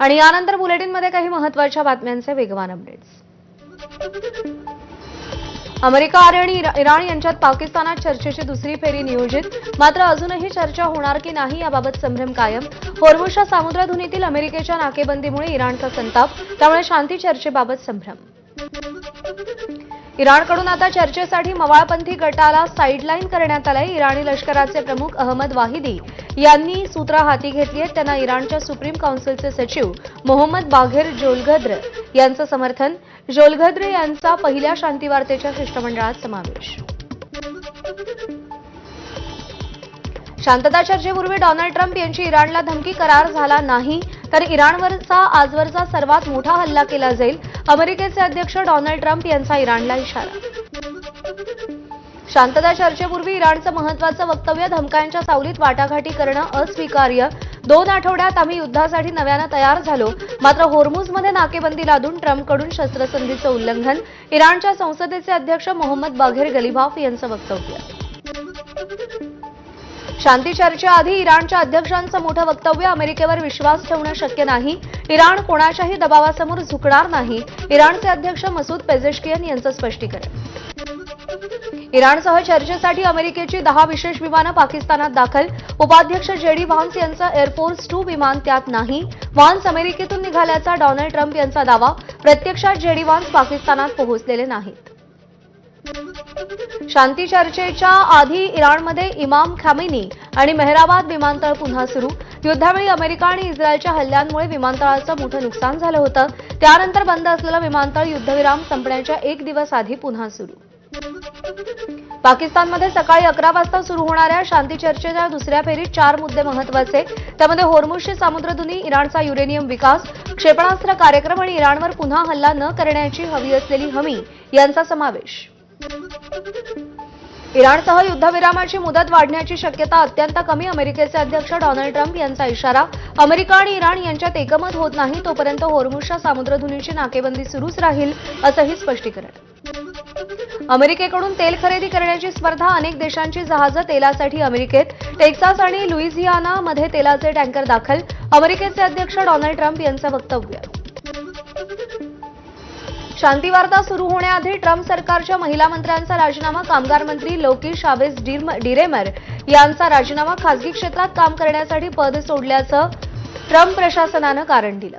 आणि यानंतर बुलेटिनमध्ये काही महत्त्वाच्या बातम्यांचे वेगवान अपडेट्स। अमेरिका आणि इराण यांच्यात पाकिस्तानात चर्चेची दुसरी फेरी नियोजित, मात्र अजूनही चर्चा होणार की नाही याबाबत संभ्रम कायम। होर्मुझच्या सामुद्रधुनीतील अमेरिकेच्या नाकेबंदीमुळे इराणचा संताप, त्यामुळे शांती चर्चेबाबत संभ्रम। इराणकडून आता चर्चेसाठी मवाळपंथी गटाला साईडलाईन करण्यात आलंय। इराणी लष्कराचे प्रमुख अहमद वाहिदी यांनी सूत्र हाती घेतली आहेत। त्यांना इराणच्या सुप्रीम काउन्सिलचे सचिव मोहम्मद बाघेर जोलगद्र यांचं समर्थन। जोलगद्र यांचा पहिल्या शांतीवार्तेच्या शिष्टमंडळात समावेश। शांतता चर्चेपूर्वी डोनाल्ड ट्रम्प यांची इराणला धमकी, करार झाला नाही तर इराणवरचा आजवरचा सर्वात मोठा हल्ला केला जाईल। अमेरिकेचे अध्यक्ष डोनाल्ड ट्रम्प यांचा इराणला इशारा। शांतता चर्चेपूर्वी इराणचं महत्त्वाचं वक्तव्य, धमक्यांच्या सावलीत वाटाघाटी करणं अस्वीकार्य। 2 आठवड्यात आम्ही युद्धासाठी नव्यानं तयार झालो, मात्र होर्मुझमध्ये नाकेबंदी लादून ट्रम्पकडून शस्त्रसंधीचं उल्लंघन। इराणच्या संसदेचे अध्यक्ष मोहम्मद बाघेर गलिबाफ यांचं वक्तव्य। शांती चर्चेआधी इराणच्या अध्यक्षांचं मोठं वक्तव्य, अमेरिकेवर विश्वास ठेवणं शक्य नाही। इराण कोणाच्याही दबावासमोर झुकणार नाही। इराणचे अध्यक्ष मसूद पेझेश्कियन यांचं स्पष्टीकरण। इराणसह चर्चेसाठी अमेरिकेची 10 विशेष विमानं पाकिस्तानात दाखल। उपाध्यक्ष जेडी व्हान्स यांचं एअरफोर्स 2 विमान त्यात नाही। व्हान्स अमेरिकेतून निघाल्याचा डोनाल्ड ट्रम्प यांचा दावा, प्रत्यक्षात जेडी व्हान्स पाकिस्तानात पोहोचलेले नाहीत। शांती चर्चेच्या आधी इराणमध्ये इमाम खामेनी आणि मेहराबाद विमानतळ पुन्हा सुरू। युद्धावेळी अमेरिका आणि इस्रायलच्या हल्ल्यांमुळे विमानतळाचं मोठं नुकसान झालं होतं। त्यानंतर बंद असलेलं विमानतळ युद्धविराम संपण्याच्या 1 दिवस आधी पुन्हा सुरू। पाकिस्तानमध्ये सकाळी 11 वाजता सुरू होणाऱ्या शांती चर्चेच्या दुसऱ्या फेरीत 4 मुद्दे महत्त्वाचे। त्यामध्ये होर्मुझची सामुद्रधुनी, इराणचा युरेनियम विकास, क्षेपणास्त्र कार्यक्रम आणि इराणवर पुन्हा हल्ला न करण्याची हवी असलेली हमी यांचा समावेश। इराणसह युद्धविरामाची मुदत वाढण्याची शक्यता अत्यंत कमी, अमेरिकेचे अध्यक्ष डोनाल्ड ट्रम्प यांचा इशारा। अमेरिका आणि इराण यांच्यात एकमत होत नाही तोपर्यंत होर्मुझच्या सामुद्रधुनीची नाकेबंदी सुरूच राहील, असंही स्पष्टीकरण। अमेरिकेकडून तेल खरेदी करण्याची स्पर्धा, अनेक देशांची जहाजं तेलासाठी अमेरिकेत। टेक्सास आणि लुइझियानामध्ये तेलाचे टँकर दाखल। अमेरिकेचे अध्यक्ष डोनाल्ड ट्रम्प यांचं वक्तव्य। शांतीवार्ता सुरू होण्याआधी ट्रम्प सरकारच्या महिला मंत्र्यांचा राजीनामा, कामगार मंत्री लोकी शावेज डिरेमर यांचा राजीनामा, खासगी क्षेत्रात काम करण्यासाठी पद सोडल्याचं ट्रम्प प्रशासनानं कारण दिलं।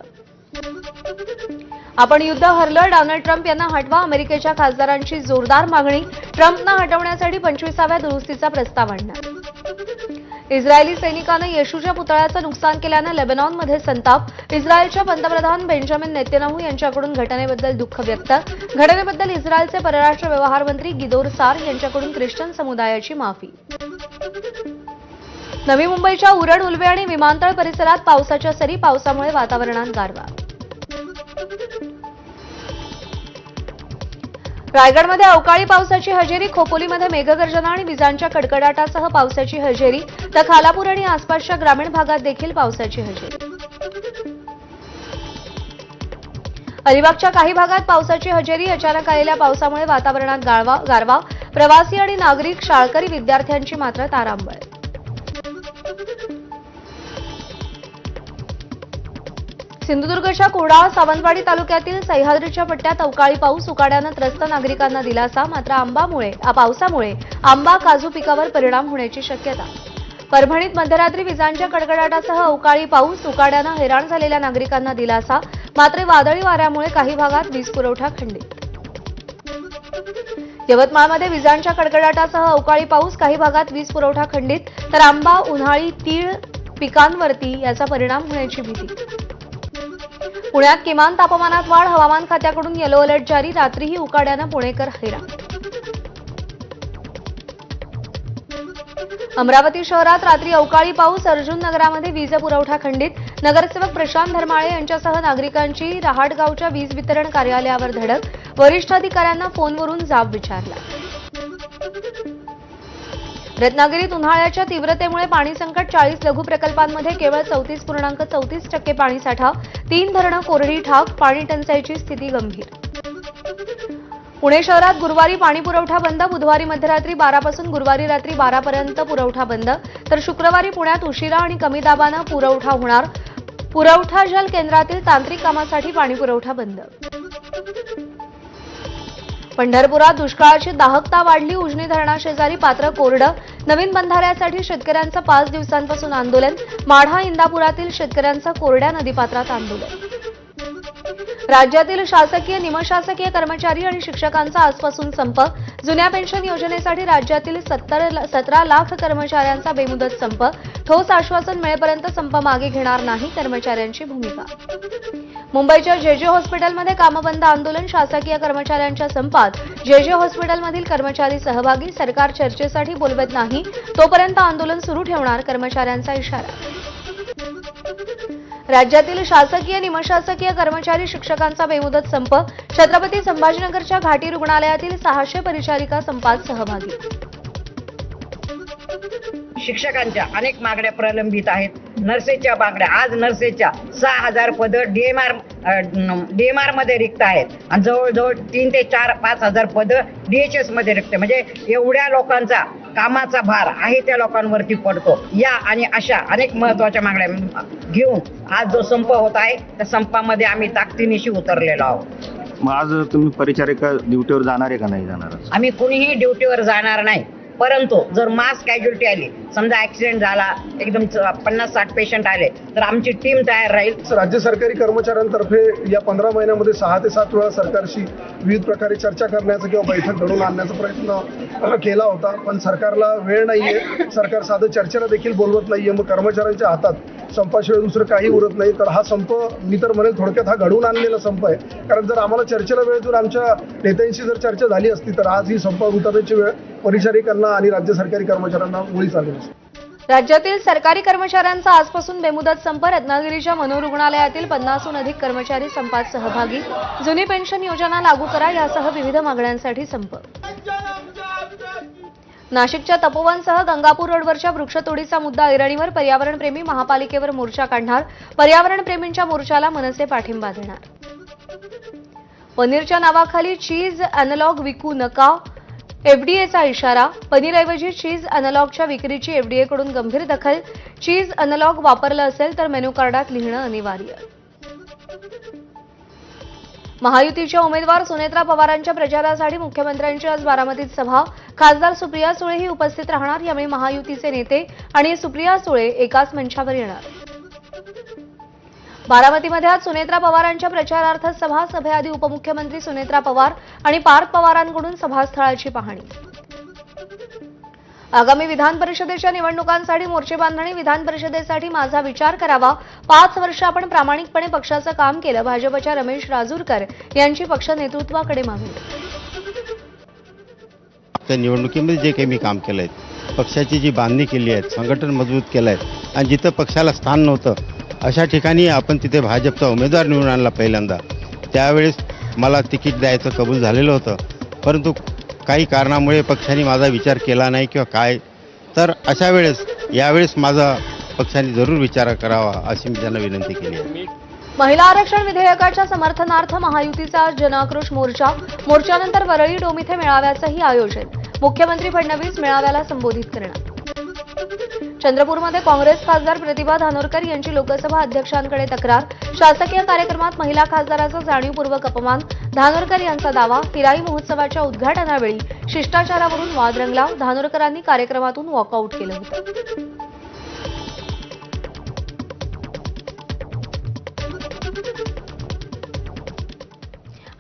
आपण युद्ध हरलं, डोनाल्ड ट्रम्प यांना हटवा, अमेरिकेच्या खासदारांची जोरदार मागणी। ट्रम्पना हटवण्यासाठी 25व्या दुरुस्तीचा प्रस्ताव आणणार। इस्रायली सैनिकांनं येशूच्या पुतळ्याचं नुकसान केल्यानं लेबनॉनमध्ये संताप। इस्रायलच्या पंतप्रधान बेंजामिन नेतन्याहू यांच्याकडून घटनेबद्दल दुःख व्यक्त। घटनेबद्दल इस्रायलचे परराष्ट्र व्यवहार मंत्री गिदोर सार यांच्याकडून ख्रिश्चन समुदायाची माफी। नवी मुंबईच्या उरण, उल्वे आणि विमानतळ परिसरात पावसाच्या सरी, पावसामुळे वातावरणात गारवा। रायगडमध्ये अवकाळी पावसाची हजेरी, खोपोलीमध्ये मेघगर्जना आणि विजांच्या कडकडाटासह पावसाची हजेरी, तर खालापूर आणि आसपासच्या ग्रामीण भागात देखील पावसाची हजेरी। अलिबागच्या काही भागात पावसाची हजेरी, अचानक आलेल्या पावसामुळे वातावरणात गारवा। प्रवासी आणि नागरिक, शाळकरी विद्यार्थ्यांची मात्र तारांबळ। सिंधुदुर्गच्या कुडाळ, सावंतवाडी तालुक्यातील सह्याद्रीच्या पट्ट्यात अवकाळी पाऊस, उकाड्यानं त्रस्त नागरिकांना दिलासा, मात्र पावसामुळे आंबा, काजू पिकावर परिणाम होण्याची शक्यता। परभणीत मध्यरात्री विजांच्या कडकडाटासह अवकाळी पाऊस, उकाड्यानं हैराण झालेल्या नागरिकांना दिलासा, मात्र वादळी वाऱ्यामुळे काही भागात वीज पुरवठा खंडित। यवतमाळमध्ये विजांच्या कडकडाटासह अवकाळी पाऊस, काही भागात वीज पुरवठा खंडित, तर आंबा, उन्हाळी, तीळ पिकांवरती याचा परिणाम होण्याची भीती। पुण्यात किमान तापमानात वाढ, हवामान खात्याकडून येलो अलर्ट जारी, रात्रीही उकाड्यानं पुणेकर हैराण। अमरावती शहरात रात्री अवकाळी पाऊस, अर्जुन नगरामध्ये वीज पुरवठा खंडित। नगरसेवक प्रशांत धर्माळे यांच्यासह नागरिकांची रहाटगावच्या वीज वितरण कार्यालयावर धडक, वरिष्ठ अधिकाऱ्यांना फोनवरून जाब विचारला। रत्नागिरीत उन्हाळ्याच्या तीव्रतेमुळे पाणी संकट, 40 लघु प्रकल्पांमध्ये केवळ 34.34% पाणीसाठा, 3 धरणं कोरडी ठाक, पाणी टंचाईची स्थिती गंभीर। पुणे शहरात गुरुवारी पाणी पुरवठा बंद, बुधवारी मध्यरात्री 12 पासून गुरुवारी रात्री 12 पर्यंत पुरवठा बंद, तर शुक्रवारी पुण्यात उशिरा आणि कमी दाबानं पुरवठा होणार। पुरवठा जल केंद्रातील तांत्रिक कामासाठी पाणी पुरवठा बंद. पंढरपुरात दुष्काळाची दाहकता वाढली. उजनी धरणाशेजारी पात्र कोरडं. नवीन बंधाऱ्यासाठी शेतकऱ्यांचं 5 दिवसांपासून आंदोलन. माढा इंदापुरातील शेतकऱ्यांचं कोरड्या नदीपात्रात आंदोलन. राज्यातील शासकीय निमशासकीय कर्मचारी आणि शिक्षकांचा आजपासून संप. जुन्या पेन्शन योजनेसाठी राज्यातील 17 लाख कर्मचाऱ्यांचा बेमुदत संप. ठोस आश्वासन मिळेपर्यंत संप मागे घेणार नाही, कर्मचाऱ्यांची भूमिका. मुंबईच्या जेजे हॉस्पिटलमध्ये कामबंद आंदोलन. शासकीय कर्मचाऱ्यांच्या संपात जेजे हॉस्पिटलमधील कर्मचारी सहभागी. सरकार चर्चेसाठी बोलवत नाही तोपर्यंत आंदोलन सुरू ठेवणार, कर्मचाऱ्यांचा इशारा. राज्यातील शासकीय निमशासकीय कर्मचारी शिक्षकांचा बेमुदत संप. छत्रपती संभाजीनगरच्या घाटी रुग्णालयातील 600 परिचारिका संपात सहभागी. शिक्षकांच्या अनेक मागण्या प्रलंबित आहेत. नर्सेसच्या मागण्या, आज नर्सेसच्या 6000 पदं डीएमआर मध्ये रिक्त आहेत आणि जवळजवळ 3 ते 5 हजार पदं डीएचएस मध्ये रिक्त. म्हणजे एवढ्या लोकांचा कामाचा भार आहे त्या लोकांवरती पडतो. या आणि अशा अनेक महत्वाच्या मागण्या घेऊन आज जो संप होत आहे त्या संपामध्ये आम्ही ताकदीनिशी उतरलेलो आहोत. मग आज तुम्ही परिचारिका ड्युटीवर जाणार आहे का नाही जाणार? आम्ही कुणीही ड्युटीवर जाणार नाही, परंतु जर मास कॅज्युअलिटी आली, समजा ऍक्सिडेंट झाला, एकदम 50-60 पेशंट आले, तर आमची टीम तयार राहील. राज्य सरकारी कर्मचाऱ्यांतर्फे या 15 महिन्यामध्ये 6 ते 7 वेळा सरकारशी विविध प्रकारे चर्चा करण्याचा किंवा बैठक घडवून आणण्याचा प्रयत्न केला होता, पण सरकारला वेळ नाहीये. सरकार साधं चर्चेला देखील बोलवत नाहीये. मग कर्मचाऱ्यांच्या हातात संपाशिवाय दुसरं काही उरत नाही. तर हा संप मी तर म्हणेल थोडक्यात हा घडवून आणलेला संप आहे. कारण जर आम्हाला चर्चेला वेळ देऊन आमच्या नेत्यांशी जर चर्चा झाली असती तर आज ही संप उतरण्याची वेळ परिचारिकांना आणि राज्य सरकारी कर्मचाऱ्यांना मुळीच आली नसते. राज्यातील सरकारी कर्मचाऱ्यांचा आजपासून बेमुदत संप. रत्नागिरीच्या मनोरुग्णालयातील 50हून अधिक कर्मचारी संपात सहभागी. जुनी पेन्शन योजना लागू करा यासह विविध मागण्यांसाठी संप. नाशिकच्या तपोवनसह गंगापूर रोडवरच्या वृक्षतोडीचा मुद्दा ऐरणीवर. पर्यावरणप्रेमी महापालिकेवर मोर्चा काढणार. पर्यावरणप्रेमींच्या मोर्चाला मनसे पाठिंबा देणार. पनीरच्या नावाखाली चीज अॅनालॉग विकू नका, एफडीएचा इशारा. पनीरऐवजी चीज अॅनालॉगच्या विक्रीची एफडीएकडून गंभीर दखल. चीज अॅनालॉग वापरलं असेल तर मेनू कार्डात लिहिणं अनिवार्य. महायुतीच्या उमेदवार सुनेत्रा पवारांच्या प्रचारासाठी मुख्यमंत्र्यांची आज बारामतीत सभा. खासदार सुप्रिया सुळेही उपस्थित राहणार. यावेळी महायुतीचे नेते आणि सुप्रिया सुळे एकाच मंचावर येणार. बारामतीमध्ये आज सुनेत्रा पवारांच्या प्रचारार्थ सभा. सभेआधी उपमुख्यमंत्री सुनेत्रा पवार आणि पार्थ पवारांकडून सभास्थळाची पाहणी. आगामी विधान परिषदेच्या निवडणुकांसाठी मोर्चे बांधणी. विधान परिषदेसाठी माझा विचार करावा. 5 वर्ष आपण प्रामाणिकपणे पक्षाचं काम केलं. भाजपच्या रमेश राजूरकर यांची पक्ष नेतृत्वाकडे मागणी. त्या निवडणुकीमध्ये जे काही मी काम केलंय, पक्षाची जी बांधणी केली आहे, संघटन मजबूत केलं आहे आणि जिथं पक्षाला स्थान नव्हतं अशा ठिकाणी आपण तिथे भाजपचा उमेदवार निवडून आणला पहिल्यांदा. त्यावेळेस मला तिकीट द्यायचं कबूल झालेलं होतं, परंतु काही कारणामुळे पक्षाने माझा विचार केला नाही किंवा काय, तर अशा वेळेस यावेळेस माझा पक्षाने जरूर विचार करावा अशी मी त्यांना विनंती केली आहे. महिला आरक्षण विधेयकाच्या समर्थनार्थ महायुतीचा आज जनआक्रोश मोर्चा. मोर्चानंतर वरळी डोम इथे मेळाव्याचंही आयोजन. मुख्यमंत्री फडणवीस मेळाव्याला संबोधित करणार. चंद्रपूरमध्ये काँग्रेस खासदार प्रतिभा धानोरकर यांची लोकसभा अध्यक्षांकडे तक्रार. शासकीय कार्यक्रमात महिला खासदाराचा जाणीवपूर्वक अपमान. धानोरकर यांचा दावा. हिराई महोत्सवाच्या उद्घाटनावेळी शिष्टाचारावरून वाद रंगला. धानोरकरांनी कार्यक्रमातून वॉकआउट केलं होतं.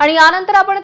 आणि यानंतर आपण